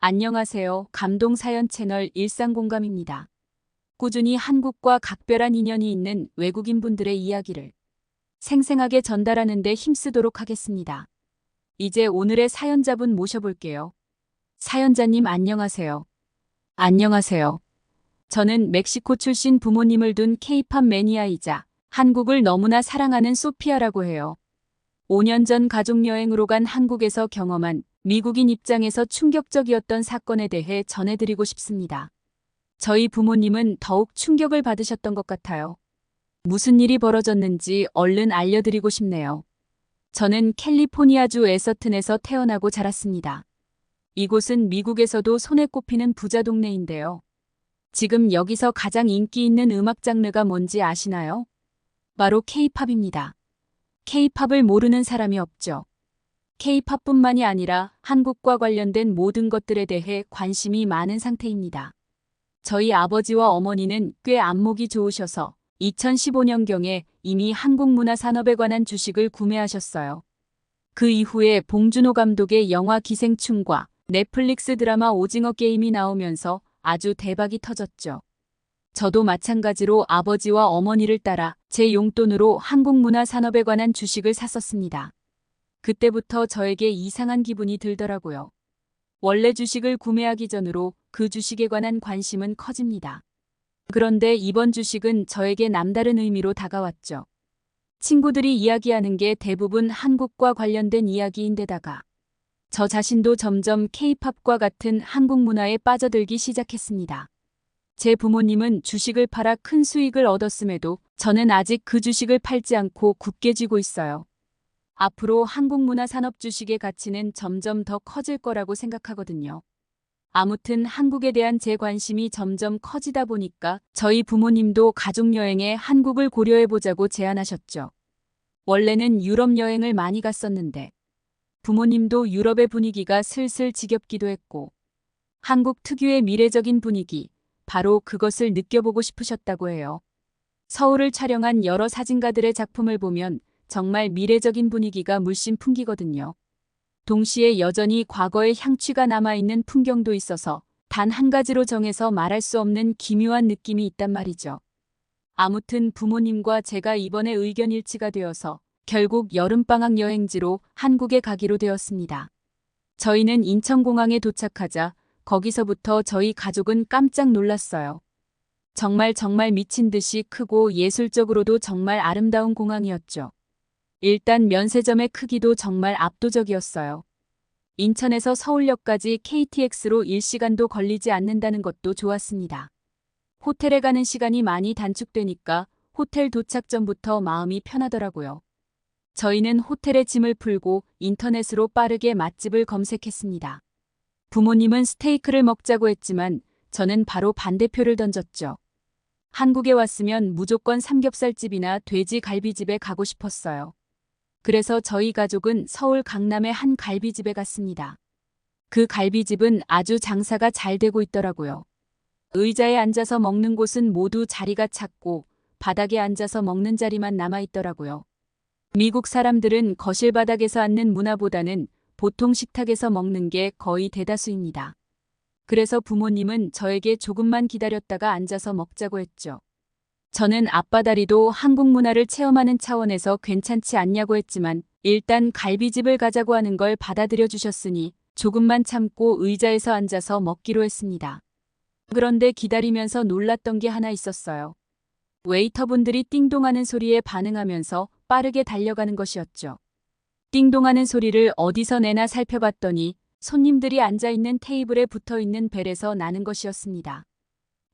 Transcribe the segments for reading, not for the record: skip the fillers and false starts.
안녕하세요. 감동사연 채널 일상공감입니다. 꾸준히 한국과 각별한 인연이 있는 외국인분들의 이야기를 생생하게 전달하는 데 힘쓰도록 하겠습니다. 이제 오늘의 사연자분 모셔볼게요. 사연자님 안녕하세요. 안녕하세요. 저는 멕시코 출신 부모님을 둔 케이팝 매니아이자 한국을 너무나 사랑하는 소피아라고 해요. 5년 전 가족여행으로 간 한국에서 경험한 미국인 입장에서 충격적이었던 사건에 대해 전해드리고 싶습니다. 저희 부모님은 더욱 충격을 받으셨던 것 같아요. 무슨 일이 벌어졌는지 얼른 알려드리고 싶네요. 저는 캘리포니아주 에서튼에서 태어나고 자랐습니다. 이곳은 미국에서도 손에 꼽히는 부자 동네인데요. 지금 여기서 가장 인기 있는 음악 장르가 뭔지 아시나요? 바로 K-팝입니다. K-팝을 모르는 사람이 없죠. K-팝뿐만이 아니라 한국과 관련된 모든 것들에 대해 관심이 많은 상태입니다. 저희 아버지와 어머니는 꽤 안목이 좋으셔서 2015년경에 이미 한국 문화 산업에 관한 주식을 구매하셨어요. 그 이후에 봉준호 감독의 영화 기생충과 넷플릭스 드라마 오징어 게임이 나오면서 아주 대박이 터졌죠. 저도 마찬가지로 아버지와 어머니를 따라 제 용돈으로 한국 문화 산업에 관한 주식을 샀었습니다. 그때부터 저에게 이상한 기분이 들더라고요. 원래 주식을 구매하기 전으로 그 주식에 관한 관심은 커집니다. 그런데 이번 주식은 저에게 남다른 의미로 다가왔죠. 친구들이 이야기하는 게 대부분 한국과 관련된 이야기인데다가 저 자신도 점점 K-팝과 같은 한국 문화에 빠져들기 시작했습니다. 제 부모님은 주식을 팔아 큰 수익을 얻었음에도 저는 아직 그 주식을 팔지 않고 굳게 쥐고 있어요. 앞으로 한국 문화 산업 주식의 가치는 점점 더 커질 거라고 생각하거든요. 아무튼 한국에 대한 제 관심이 점점 커지다 보니까 저희 부모님도 가족여행에 한국을 고려해보자고 제안하셨죠. 원래는 유럽 여행을 많이 갔었는데 부모님도 유럽의 분위기가 슬슬 지겹기도 했고 한국 특유의 미래적인 분위기, 바로 그것을 느껴보고 싶으셨다고 해요. 서울을 촬영한 여러 사진가들의 작품을 보면 정말 미래적인 분위기가 물씬 풍기거든요. 동시에 여전히 과거의 향취가 남아있는 풍경도 있어서 단 한 가지로 정해서 말할 수 없는 기묘한 느낌이 있단 말이죠. 아무튼 부모님과 제가 이번에 의견 일치가 되어서 결국 여름방학 여행지로 한국에 가기로 되었습니다. 저희는 인천공항에 도착하자 거기서부터 저희 가족은 깜짝 놀랐어요. 정말 미친 듯이 크고 예술적으로도 정말 아름다운 공항이었죠. 일단 면세점의 크기도 정말 압도적이었어요. 인천에서 서울역까지 KTX로 1시간도 걸리지 않는다는 것도 좋았습니다. 호텔에 가는 시간이 많이 단축되니까 호텔 도착 전부터 마음이 편하더라고요. 저희는 호텔에 짐을 풀고 인터넷으로 빠르게 맛집을 검색했습니다. 부모님은 스테이크를 먹자고 했지만 저는 바로 반대표를 던졌죠. 한국에 왔으면 무조건 삼겹살집이나 돼지 갈비집에 가고 싶었어요. 그래서 저희 가족은 서울 강남의 한 갈비집에 갔습니다. 그 갈비집은 아주 장사가 잘 되고 있더라고요. 의자에 앉아서 먹는 곳은 모두 자리가 찼고 바닥에 앉아서 먹는 자리만 남아있더라고요. 미국 사람들은 거실 바닥에서 앉는 문화보다는 보통 식탁에서 먹는 게 거의 대다수입니다. 그래서 부모님은 저에게 조금만 기다렸다가 앉아서 먹자고 했죠. 저는 앞바다리도 한국 문화를 체험하는 차원에서 괜찮지 않냐고 했지만 일단 갈비집을 가자고 하는 걸 받아들여 주셨으니 조금만 참고 의자에서 앉아서 먹기로 했습니다. 그런데 기다리면서 놀랐던 게 하나 있었어요. 웨이터분들이 띵동하는 소리에 반응하면서 빠르게 달려가는 것이었죠. 띵동하는 소리를 어디서 내나 살펴봤더니 손님들이 앉아있는 테이블에 붙어있는 벨에서 나는 것이었습니다.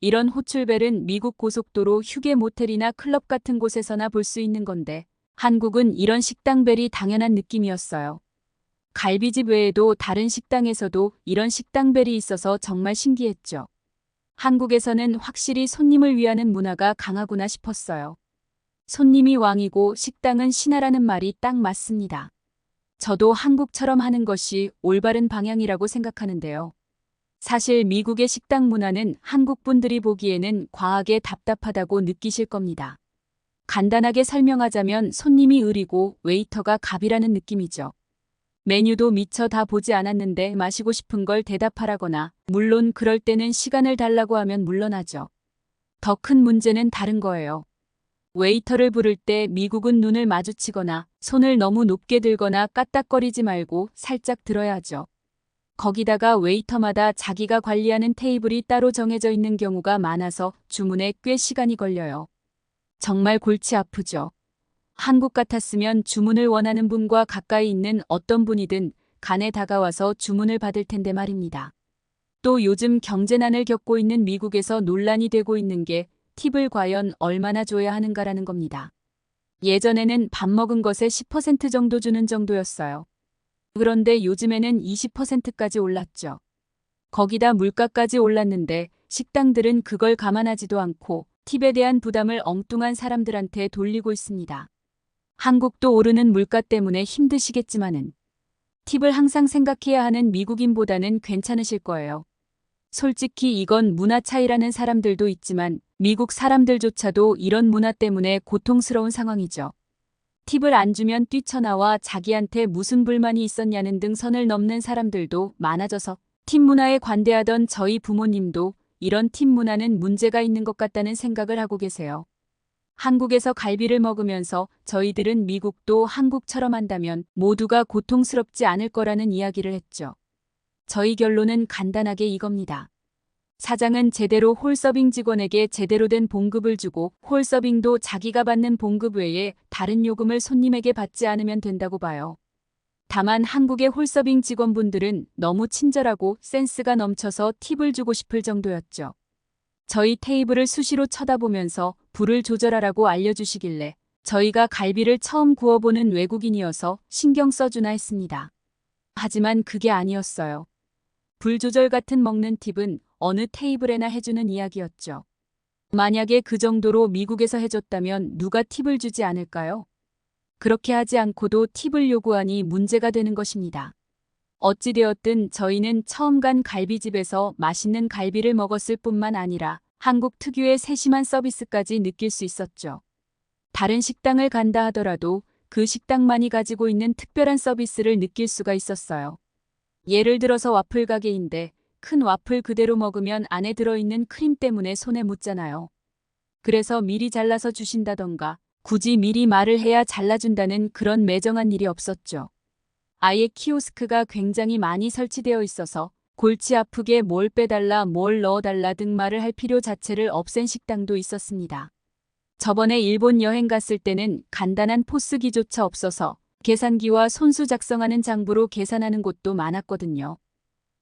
이런 호출벨은 미국 고속도로 휴게 모텔이나 클럽 같은 곳에서나 볼 수 있는 건데 한국은 이런 식당벨이 당연한 느낌이었어요. 갈비집 외에도 다른 식당에서도 이런 식당벨이 있어서 정말 신기했죠. 한국에서는 확실히 손님을 위하는 문화가 강하구나 싶었어요. 손님이 왕이고 식당은 신하라는 말이 딱 맞습니다. 저도 한국처럼 하는 것이 올바른 방향이라고 생각하는데요. 사실 미국의 식당 문화는 한국 분들이 보기에는 과하게 답답하다고 느끼실 겁니다. 간단하게 설명하자면 손님이 을이고 웨이터가 갑이라는 느낌이죠. 메뉴도 미처 다 보지 않았는데 마시고 싶은 걸 대답하라거나, 물론 그럴 때는 시간을 달라고 하면 물러나죠. 더 큰 문제는 다른 거예요. 웨이터를 부를 때 미국은 눈을 마주치거나 손을 너무 높게 들거나 까딱거리지 말고 살짝 들어야죠. 거기다가 웨이터마다 자기가 관리하는 테이블이 따로 정해져 있는 경우가 많아서 주문에 꽤 시간이 걸려요. 정말 골치 아프죠. 한국 같았으면 주문을 원하는 분과 가까이 있는 어떤 분이든 간에 다가와서 주문을 받을 텐데 말입니다. 또 요즘 경제난을 겪고 있는 미국에서 논란이 되고 있는 게 팁을 과연 얼마나 줘야 하는가라는 겁니다. 예전에는 밥 먹은 것에 10% 정도 주는 정도였어요. 그런데 요즘에는 20%까지 올랐죠. 거기다 물가까지 올랐는데 식당들은 그걸 감안하지도 않고 팁에 대한 부담을 엉뚱한 사람들한테 돌리고 있습니다. 한국도 오르는 물가 때문에 힘드시겠지만은 팁을 항상 생각해야 하는 미국인보다는 괜찮으실 거예요. 솔직히 이건 문화 차이라는 사람들도 있지만 미국 사람들조차도 이런 문화 때문에 고통스러운 상황이죠. 팁을 안 주면 뛰쳐나와 자기한테 무슨 불만이 있었냐는 등 선을 넘는 사람들도 많아져서 팁 문화에 관대하던 저희 부모님도 이런 팁 문화는 문제가 있는 것 같다는 생각을 하고 계세요. 한국에서 갈비를 먹으면서 저희들은 미국도 한국처럼 한다면 모두가 고통스럽지 않을 거라는 이야기를 했죠. 저희 결론은 간단하게 이겁니다. 사장은 제대로 홀서빙 직원에게 제대로 된 봉급을 주고 홀서빙도 자기가 받는 봉급 외에 다른 요금을 손님에게 받지 않으면 된다고 봐요. 다만 한국의 홀서빙 직원분들은 너무 친절하고 센스가 넘쳐서 팁을 주고 싶을 정도였죠. 저희 테이블을 수시로 쳐다보면서 불을 조절하라고 알려주시길래 저희가 갈비를 처음 구워보는 외국인이어서 신경 써주나 했습니다. 하지만 그게 아니었어요. 불 조절 같은 먹는 팁은 어느 테이블에나 해주는 이야기였죠. 만약에 그 정도로 미국에서 해줬다면 누가 팁을 주지 않을까요? 그렇게 하지 않고도 팁을 요구하니 문제가 되는 것입니다. 어찌되었든 저희는 처음 간 갈비집에서 맛있는 갈비를 먹었을 뿐만 아니라 한국 특유의 세심한 서비스까지 느낄 수 있었죠. 다른 식당을 간다 하더라도 그 식당만이 가지고 있는 특별한 서비스를 느낄 수가 있었어요. 예를 들어서 와플 가게인데 큰 와플 그대로 먹으면 안에 들어있는 크림 때문에 손에 묻잖아요. 그래서 미리 잘라서 주신다던가 굳이 미리 말을 해야 잘라준다는 그런 매정한 일이 없었죠. 아예 키오스크가 굉장히 많이 설치되어 있어서 골치 아프게 뭘 빼달라 뭘 넣어달라 등 말을 할 필요 자체를 없앤 식당도 있었습니다. 저번에 일본 여행 갔을 때는 간단한 포스기조차 없어서 계산기와 손수 작성하는 장부로 계산하는 곳도 많았거든요.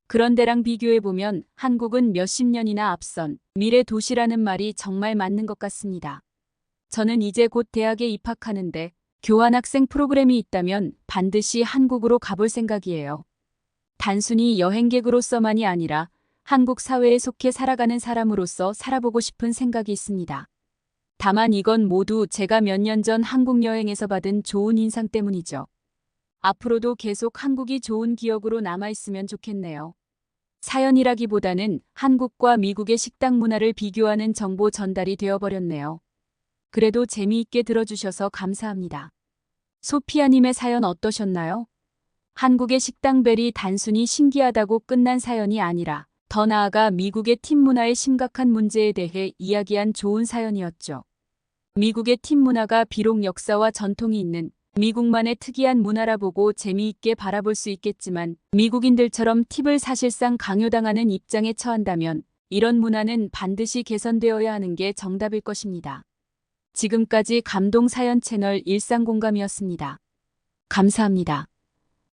그런 데랑 비교해보면 한국은 몇십 년이나 앞선 미래 도시라는 말이 정말 맞는 것 같습니다. 저는 이제 곧 대학에 입학하는데 교환학생 프로그램이 있다면 반드시 한국으로 가볼 생각이에요. 단순히 여행객으로서만이 아니라 한국 사회에 속해 살아가는 사람으로서 살아보고 싶은 생각이 있습니다. 다만 이건 모두 제가 몇 년 전 한국 여행에서 받은 좋은 인상 때문이죠. 앞으로도 계속 한국이 좋은 기억으로 남아있으면 좋겠네요. 사연이라기보다는 한국과 미국의 식당 문화를 비교하는 정보 전달이 되어버렸네요. 그래도 재미있게 들어주셔서 감사합니다. 소피아님의 사연 어떠셨나요? 한국의 식당벨이 단순히 신기하다고 끝난 사연이 아니라 더 나아가 미국의 팁 문화의 심각한 문제에 대해 이야기한 좋은 사연이었죠. 미국의 팁 문화가 비록 역사와 전통이 있는 미국만의 특이한 문화라 보고 재미있게 바라볼 수 있겠지만 미국인들처럼 팁을 사실상 강요당하는 입장에 처한다면 이런 문화는 반드시 개선되어야 하는 게 정답일 것입니다. 지금까지 감동사연 채널 일상공감이었습니다. 감사합니다.